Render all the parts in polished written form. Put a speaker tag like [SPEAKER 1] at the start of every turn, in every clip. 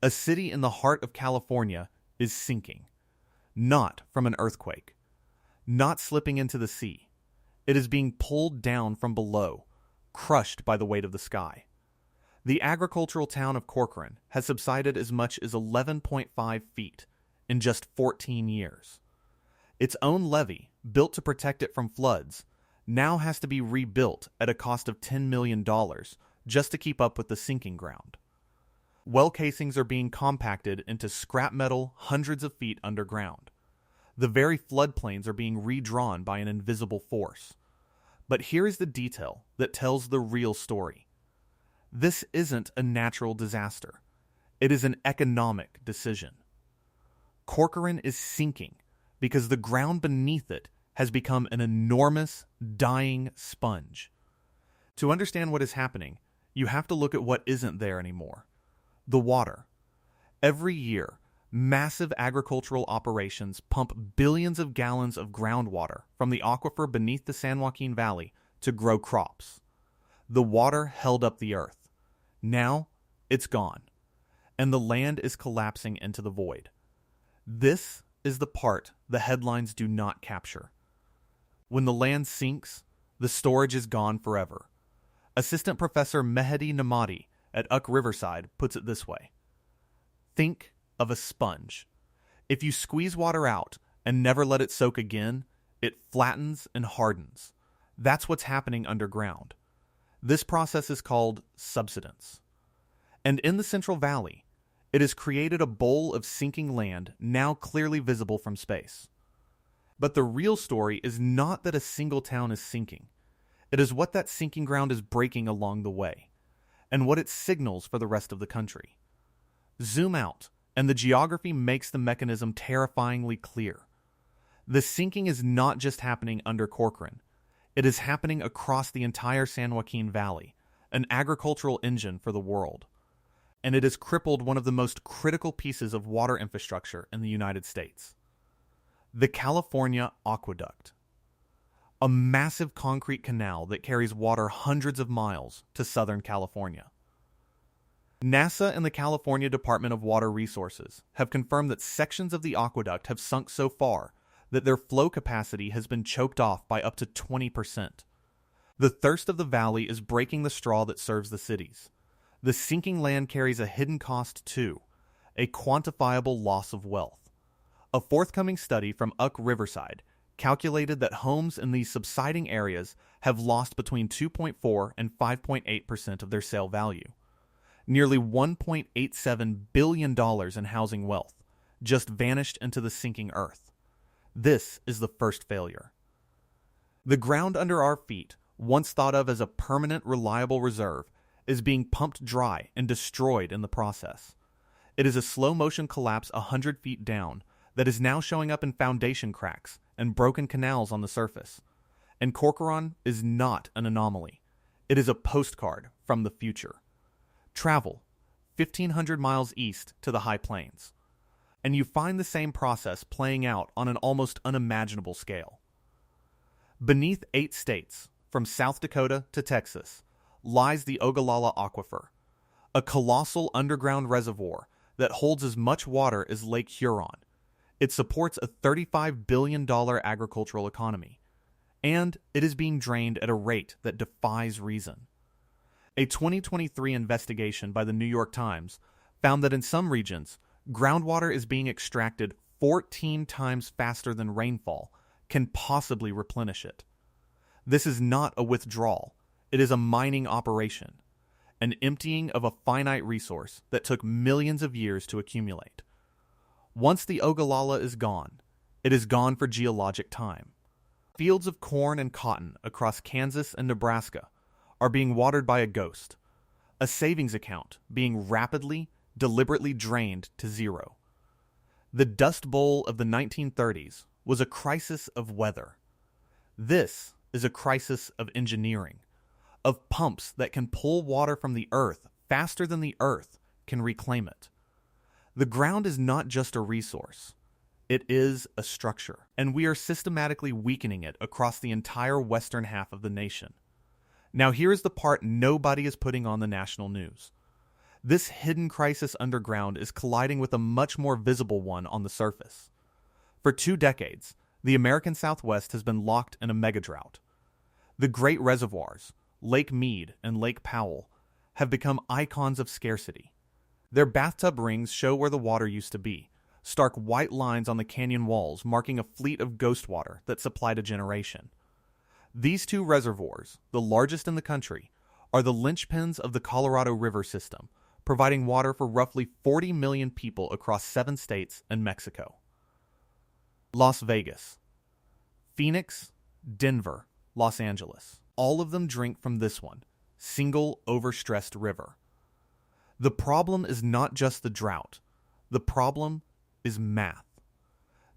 [SPEAKER 1] A city in the heart of California is sinking, not from an earthquake, not slipping into the sea. It is being pulled down from below, crushed by the weight of the sky. The agricultural town of Corcoran has subsided as much as 11.5 feet in just 14 years. Its own levee, built to protect it from floods, now has to be rebuilt at a cost of $10 million just to keep up with the sinking ground. Well casings are being compacted into scrap metal hundreds of feet underground. The very floodplains are being redrawn by an invisible force. But here is the detail that tells the real story. This isn't a natural disaster. It is an economic decision. Corcoran is sinking because the ground beneath it has become an enormous, dying sponge. To understand what is happening, you have to look at what isn't there anymore. The water. Every year, massive agricultural operations pump billions of gallons of groundwater from the aquifer beneath the San Joaquin Valley to grow crops. The water held up the earth. Now, it's gone, and the land is collapsing into the void. This is the part the headlines do not capture. When the land sinks, the storage is gone forever. Assistant Professor Mehdi Namadi at UC Riverside puts it this way. Think of a sponge. If you squeeze water out and never let it soak again, it flattens and hardens. That's what's happening underground. This process is called subsidence. And in the Central Valley, it has created a bowl of sinking land now clearly visible from space. But the real story is not that a single town is sinking. It is what that sinking ground is breaking along the way, and what it signals for the rest of the country. Zoom out, and the geography makes the mechanism terrifyingly clear. The sinking is not just happening under Corcoran. It is happening across the entire San Joaquin Valley, an agricultural engine for the world. And it has crippled one of the most critical pieces of water infrastructure in the United States. The California Aqueduct. A massive concrete canal that carries water hundreds of miles to Southern California. NASA and the California Department of Water Resources have confirmed that sections of the aqueduct have sunk so far that their flow capacity has been choked off by up to 20%. The thirst of the valley is breaking the straw that serves the cities. The sinking land carries a hidden cost too, a quantifiable loss of wealth. A forthcoming study from UC Riverside calculated that homes in these subsiding areas have lost between 2.4 and 5.8% of their sale value. Nearly $1.87 billion in housing wealth just vanished into the sinking earth. This is the first failure. The ground under our feet, once thought of as a permanent, reliable reserve, is being pumped dry and destroyed in the process. It is a slow-motion collapse 100 feet down that is now showing up in foundation cracks and broken canals on the surface. And Corcoran is not an anomaly. It is a postcard from the future. Travel 1,500 miles east to the High Plains, and you find the same process playing out on an almost unimaginable scale. Beneath 8 states, from South Dakota to Texas, lies the Ogallala Aquifer, a colossal underground reservoir that holds as much water as Lake Huron. It supports a $35 billion agricultural economy, and it is being drained at a rate that defies reason. A 2023 investigation by the New York Times found that in some regions, groundwater is being extracted 14 times faster than rainfall can possibly replenish it. This is not a withdrawal, it is a mining operation, an emptying of a finite resource that took millions of years to accumulate. Once the Ogallala is gone, it is gone for geologic time. Fields of corn and cotton across Kansas and Nebraska are being watered by a ghost, a savings account being rapidly, deliberately drained to zero. The Dust Bowl of the 1930s was a crisis of weather. This is a crisis of engineering, of pumps that can pull water from the earth faster than the earth can reclaim it. The ground is not just a resource. It is a structure, and we are systematically weakening it across the entire western half of the nation. Now here is the part nobody is putting on the national news. This hidden crisis underground is colliding with a much more visible one on the surface. For 2 decades, the American Southwest has been locked in a megadrought. The great reservoirs, Lake Mead and Lake Powell, have become icons of scarcity. Their bathtub rings show where the water used to be, stark white lines on the canyon walls marking a fleet of ghost water that supplied a generation. These 2 reservoirs, the largest in the country, are the linchpins of the Colorado River system, providing water for roughly 40 million people across 7 states and Mexico. Las Vegas, Phoenix, Denver, Los Angeles. All of them drink from this one, single overstressed river. The problem is not just the drought. The problem is math.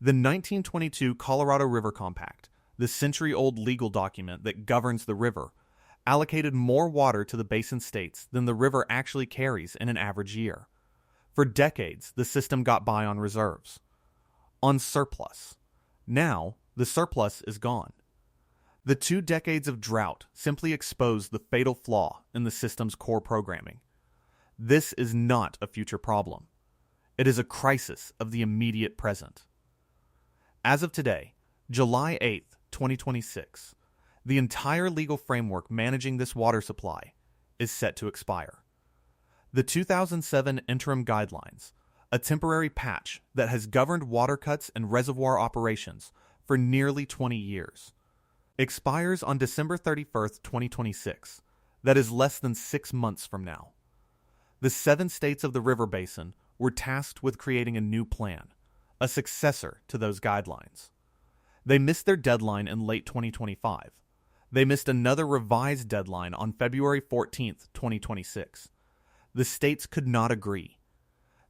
[SPEAKER 1] The 1922 Colorado River Compact, the century-old legal document that governs the river, allocated more water to the basin states than the river actually carries in an average year. For decades, the system got by on reserves, on surplus. Now, the surplus is gone. The 2 decades of drought simply exposed the fatal flaw in the system's core programming. This is not a future problem. It is a crisis of the immediate present. As of today, July 8th, 2026, the entire legal framework managing this water supply is set to expire. The 2007 Interim Guidelines, a temporary patch that has governed water cuts and reservoir operations for nearly 20 years, expires on December 31st, 2026. That is less than 6 months from now. The 7 states of the river basin were tasked with creating a new plan, a successor to those guidelines. They missed their deadline in late 2025. They missed another revised deadline on February 14th, 2026. The states could not agree.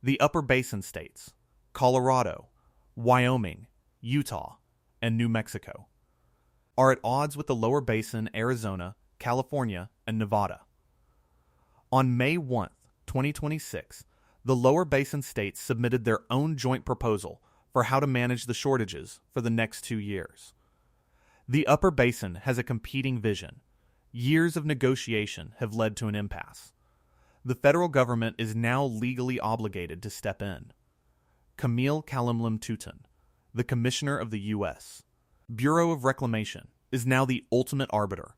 [SPEAKER 1] The upper basin states, Colorado, Wyoming, Utah, and New Mexico, are at odds with the lower basin Arizona, California, and Nevada. On May 1st, 2026, the lower basin states submitted their own joint proposal for how to manage the shortages for the next 2 years. The upper basin has a competing vision. Years of negotiation have led to an impasse. The federal government is now legally obligated to step in. Camille Kalimlum-Tutin, the Commissioner of the U.S. Bureau of Reclamation, is now the ultimate arbiter.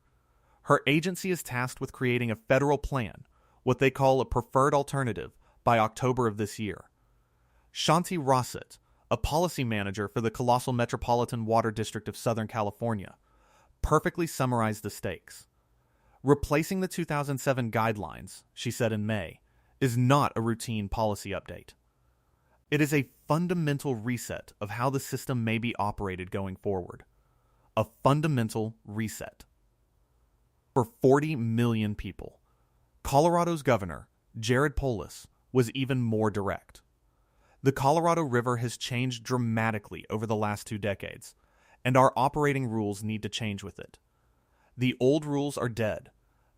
[SPEAKER 1] Her agency is tasked with creating a federal plan, what they call a preferred alternative, by October of this year. Shanti Rossett, a policy manager for the colossal Metropolitan Water District of Southern California, perfectly summarized the stakes. Replacing the 2007 guidelines, she said in May, is not a routine policy update. It is a fundamental reset of how the system may be operated going forward. A fundamental reset. For 40 million people, Colorado's governor, Jared Polis, was even more direct. The Colorado River has changed dramatically over the last 2 decades, and our operating rules need to change with it. The old rules are dead.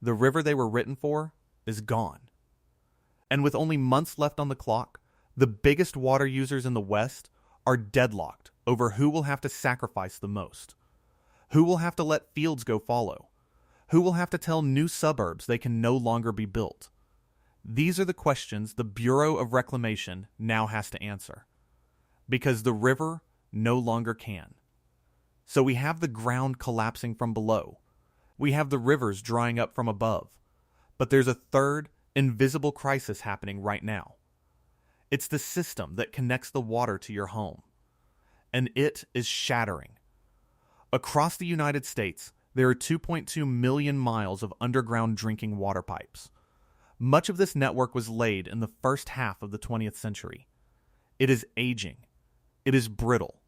[SPEAKER 1] The river they were written for is gone. And with only months left on the clock, the biggest water users in the West are deadlocked over who will have to sacrifice the most. Who will have to let fields go fallow? Who will have to tell new suburbs they can no longer be built? These are the questions the Bureau of Reclamation now has to answer. Because the river no longer can. So we have the ground collapsing from below. We have the rivers drying up from above. But there's a third, invisible crisis happening right now. It's the system that connects the water to your home. And it is shattering. Across the United States, there are 2.2 million miles of underground drinking water pipes. Much of this network was laid in the first half of the 20th century. It is aging. It is brittle.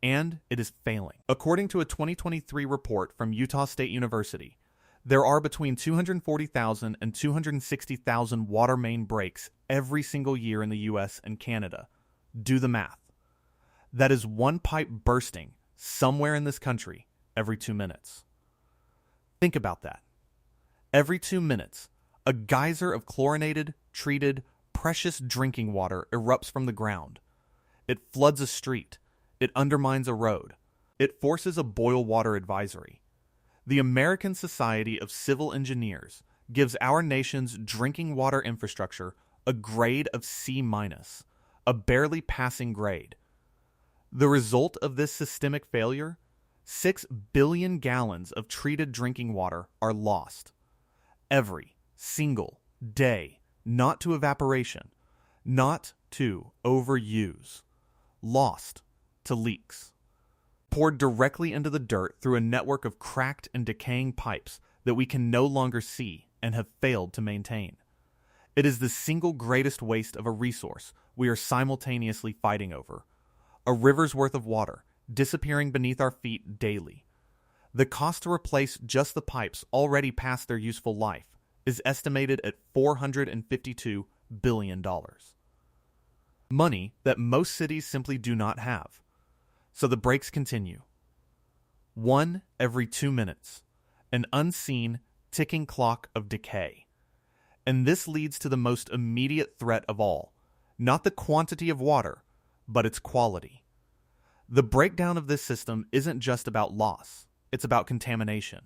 [SPEAKER 1] And it is failing. According to a 2023 report from Utah State University, there are between 240,000 and 260,000 water main breaks every single year in the U.S. and Canada. Do the math. That is one pipe bursting somewhere in this country every 2 minutes. Think about that. Every 2 minutes, a geyser of chlorinated, treated, precious drinking water erupts from the ground. It floods a street. It undermines a road. It forces a boil water advisory. The American Society of Civil Engineers gives our nation's drinking water infrastructure a grade of C-, a barely passing grade. The result of this systemic failure? 6 billion gallons of treated drinking water are lost. Every single day, not to evaporation, not to overuse, lost to leaks. Poured directly into the dirt through a network of cracked and decaying pipes that we can no longer see and have failed to maintain. It is the single greatest waste of a resource we are simultaneously fighting over. A river's worth of water disappearing beneath our feet daily. The cost to replace just the pipes already past their useful life is estimated at $452 billion. Money that most cities simply do not have. So the breaks continue. 1 every 2 minutes, an unseen, ticking clock of decay. And this leads to the most immediate threat of all, not the quantity of water, but its quality. The breakdown of this system isn't just about loss, it's about contamination.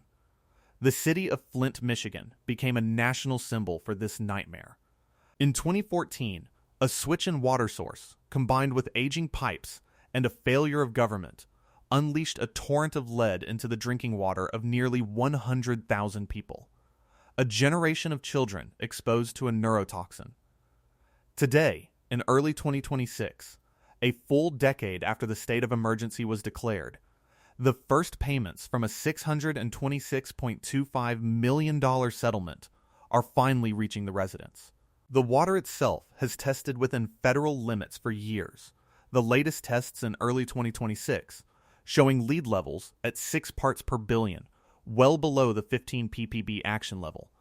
[SPEAKER 1] The city of Flint, Michigan became a national symbol for this nightmare. In 2014, a switch in water source, combined with aging pipes and a failure of government, unleashed a torrent of lead into the drinking water of nearly 100,000 people. A generation of children exposed to a neurotoxin. Today, in early 2026, a full decade after the state of emergency was declared, the first payments from a $626.25 million settlement are finally reaching the residents. The water itself has tested within federal limits for years, the latest tests in early 2026 showing lead levels at 6 parts per billion, well below the 15 ppb action level.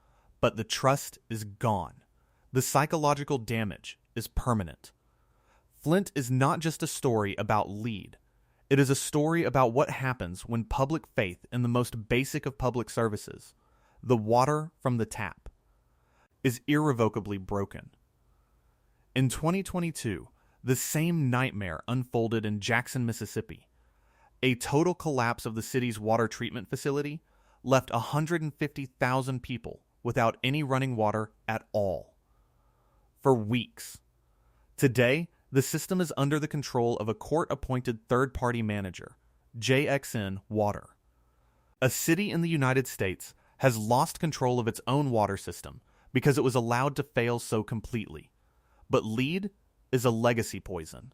[SPEAKER 1] But the trust is gone. The psychological damage is permanent. Flint is not just a story about lead. It is a story about what happens when public faith in the most basic of public services, the water from the tap, is irrevocably broken. In 2022, the same nightmare unfolded in Jackson, Mississippi. A total collapse of the city's water treatment facility left 150,000 people without any running water at all. For weeks. Today, the system is under the control of a court-appointed third-party manager, JXN Water. A city in the United States has lost control of its own water system because it was allowed to fail so completely. But lead is a legacy poison,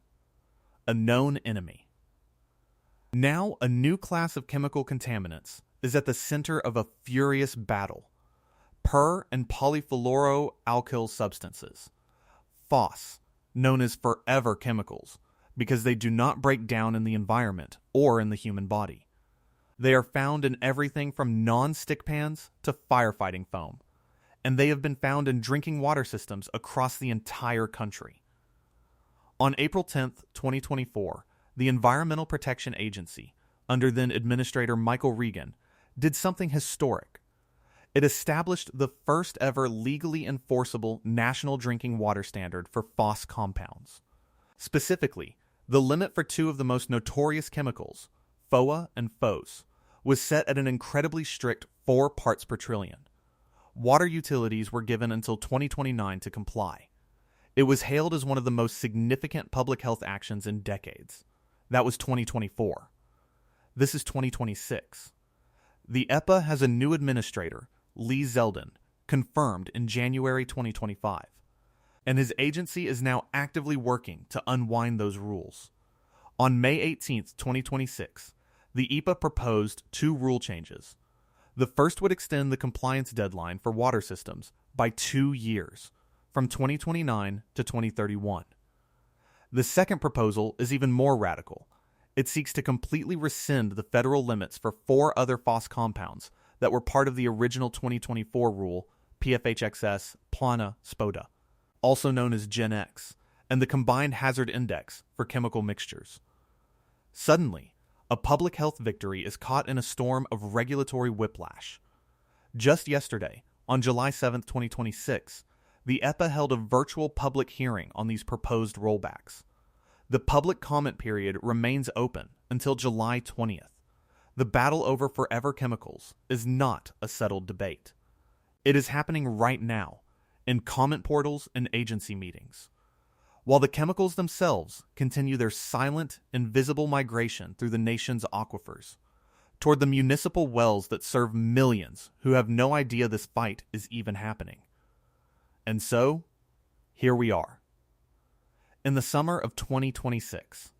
[SPEAKER 1] a known enemy. Now, a new class of chemical contaminants is at the center of a furious battle. Per- and polyfluoroalkyl substances, FOS, known as forever chemicals, because they do not break down in the environment or in the human body. They are found in everything from non-stick pans to firefighting foam, and they have been found in drinking water systems across the entire country. On April 10, 2024, the Environmental Protection Agency, under then Administrator Michael Regan, did something historic. It established the first ever legally enforceable national drinking water standard for FOS compounds. Specifically, the limit for 2 of the most notorious chemicals, FOA and FOS, was set at an incredibly strict 4 parts per trillion. Water utilities were given until 2029 to comply. It was hailed as one of the most significant public health actions in decades. That was 2024. This is 2026. The EPA has a new administrator, Lee Zeldin, confirmed in January 2025, and his agency is now actively working to unwind those rules. On May 18, 2026, the EPA proposed 2 rule changes. The first would extend the compliance deadline for water systems by 2 years, from 2029 to 2031. The second proposal is even more radical. It seeks to completely rescind the federal limits for 4 other FOS compounds that were part of the original 2024 rule, PFHXS Plana Spoda, also known as Gen X, and the Combined Hazard Index for chemical mixtures. Suddenly, a public health victory is caught in a storm of regulatory whiplash. Just yesterday, on July 7, 2026, the EPA held a virtual public hearing on these proposed rollbacks. The public comment period remains open until July 20th. The battle over forever chemicals is not a settled debate. It is happening right now, in comment portals and agency meetings. While the chemicals themselves continue their silent, invisible migration through the nation's aquifers, toward the municipal wells that serve millions who have no idea this fight is even happening. And so, here we are. In the summer of 2026,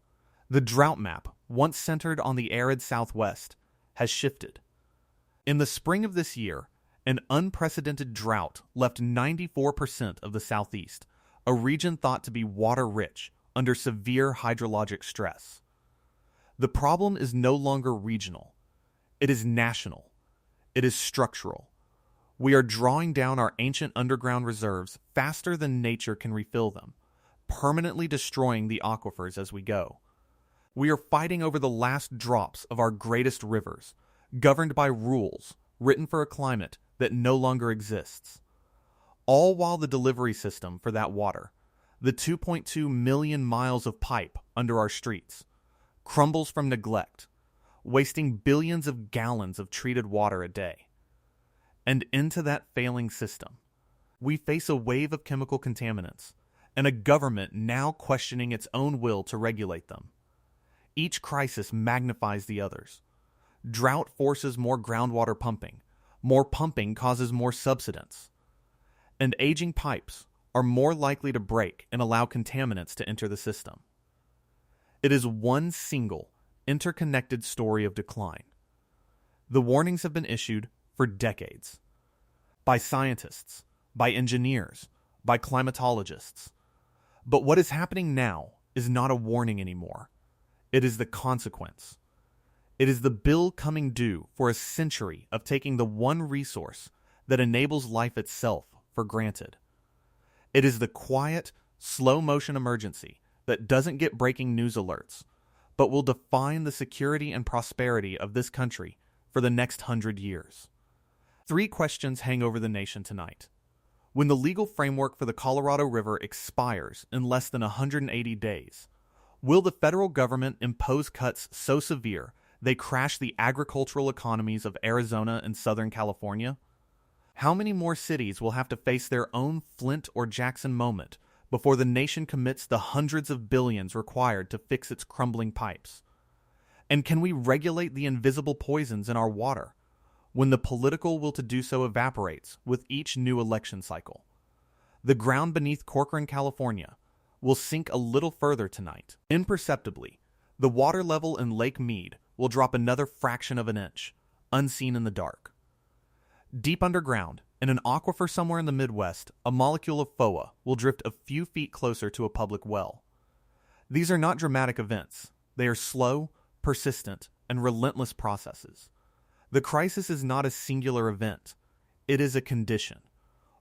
[SPEAKER 1] the drought map, once centered on the arid Southwest, has shifted. In the spring of this year, an unprecedented drought left 94% of the Southeast, a region thought to be water-rich, under severe hydrologic stress. The problem is no longer regional. It is national. It is structural. We are drawing down our ancient underground reserves faster than nature can refill them, permanently destroying the aquifers as we go. We are fighting over the last drops of our greatest rivers, governed by rules written for a climate that no longer exists. All while the delivery system for that water, the 2.2 million miles of pipe under our streets, crumbles from neglect, wasting billions of gallons of treated water a day. And into that failing system, we face a wave of chemical contaminants and a government now questioning its own will to regulate them. Each crisis magnifies the others. Drought forces more groundwater pumping. More pumping causes more subsidence. And aging pipes are more likely to break and allow contaminants to enter the system. It is one single, interconnected story of decline. The warnings have been issued for decades. By scientists, by engineers, by climatologists. But what is happening now is not a warning anymore. It is the consequence. It is the bill coming due for a century of taking the one resource that enables life itself for granted. It is the quiet, slow-motion emergency that doesn't get breaking news alerts, but will define the security and prosperity of this country for the next 100 years. 3 questions hang over the nation tonight. When the legal framework for the Colorado River expires in less than 180 days, will the federal government impose cuts so severe they crash the agricultural economies of Arizona and Southern California? How many more cities will have to face their own Flint or Jackson moment before the nation commits the hundreds of billions required to fix its crumbling pipes? And can we regulate the invisible poisons in our water when the political will to do so evaporates with each new election cycle? The ground beneath Corcoran, California, will sink a little further tonight. Imperceptibly, the water level in Lake Mead will drop another fraction of an inch, unseen in the dark. Deep underground, in an aquifer somewhere in the Midwest, a molecule of PFAS will drift a few feet closer to a public well. These are not dramatic events. They are slow, persistent, and relentless processes. The crisis is not a singular event. It is a condition,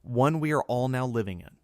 [SPEAKER 1] one we are all now living in.